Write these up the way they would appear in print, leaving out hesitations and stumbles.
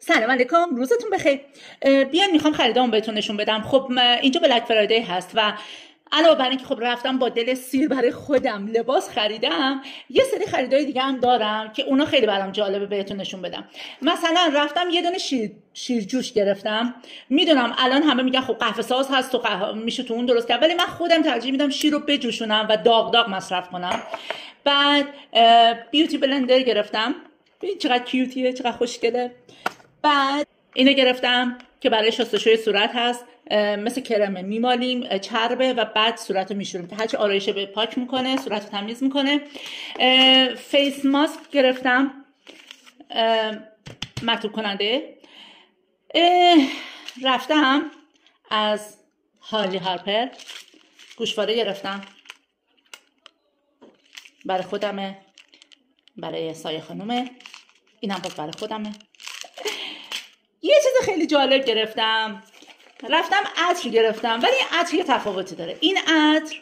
سلام علیکم، روزتون بخیر. بیاین میخوام خریدامو بهتون نشون بدم. خب اینجا بلک فرایدی هست و علاوه بر اینکه خب رفتم با دل سیر برای خودم لباس خریدم، یه سری خریدای دیگه هم دارم که اونا خیلی برام جالبه بهتون نشون بدم. مثلا رفتم یه دونه شیرجوش گرفتم. میدونم الان همه میگن خب قهوه ساز هست تو میشه تو اون درست کرد، ولی من خودم ترجیح میدم شیر رو بجوشونم و داغ داغ مصرف کنم. بعد بیوتی بلندر گرفتم. ببین چقدر کیوتیه، چقدر خوشگله. بعد اینو گرفتم که برای شستشوی صورت هست، مثل کرمه، میمالیم چربه و بعد صورت رو میشوریم که هرچی آرایش به پاک میکنه، صورت رو تمیز میکنه. فیس ماسک گرفتم، مرطوب کننده. رفتم از هالی هارپر گوشواره گرفتم، برای خودمه، برای سایه خانومه، اینم باز برای خودمه. یه چیز خیلی جالب گرفتم، رفتم عطر گرفتم، ولی این عطر یه تفاوتی داره. این عطر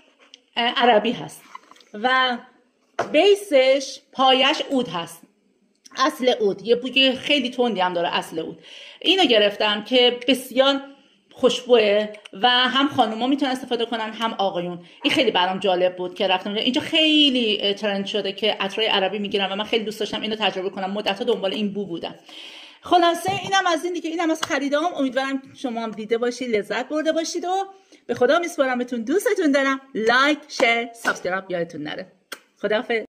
عربی هست و بیسش پایش عود هست، اصل عود، یه بوی خیلی تندی هم داره اصل عود. اینو گرفتم که بسیار خوشبوه و هم خانوما میتونن استفاده کنن هم آقایون. این خیلی برام جالب بود که رفتم اینجا خیلی ترند شده که عطرای عربی میگیرن و من خیلی دوست داشتم اینو تجربه کنم. مدت‌ها دنبال این بو بودم. خلاصه اینم از این دیگه، اینم از خریدام. امیدوارم شما هم دیده باشید، لذت برده باشید و به خدا میسپارمتون. دوستتون دارم. لایک، شیر، سابسکرایب یادتون نره. خداحافظ.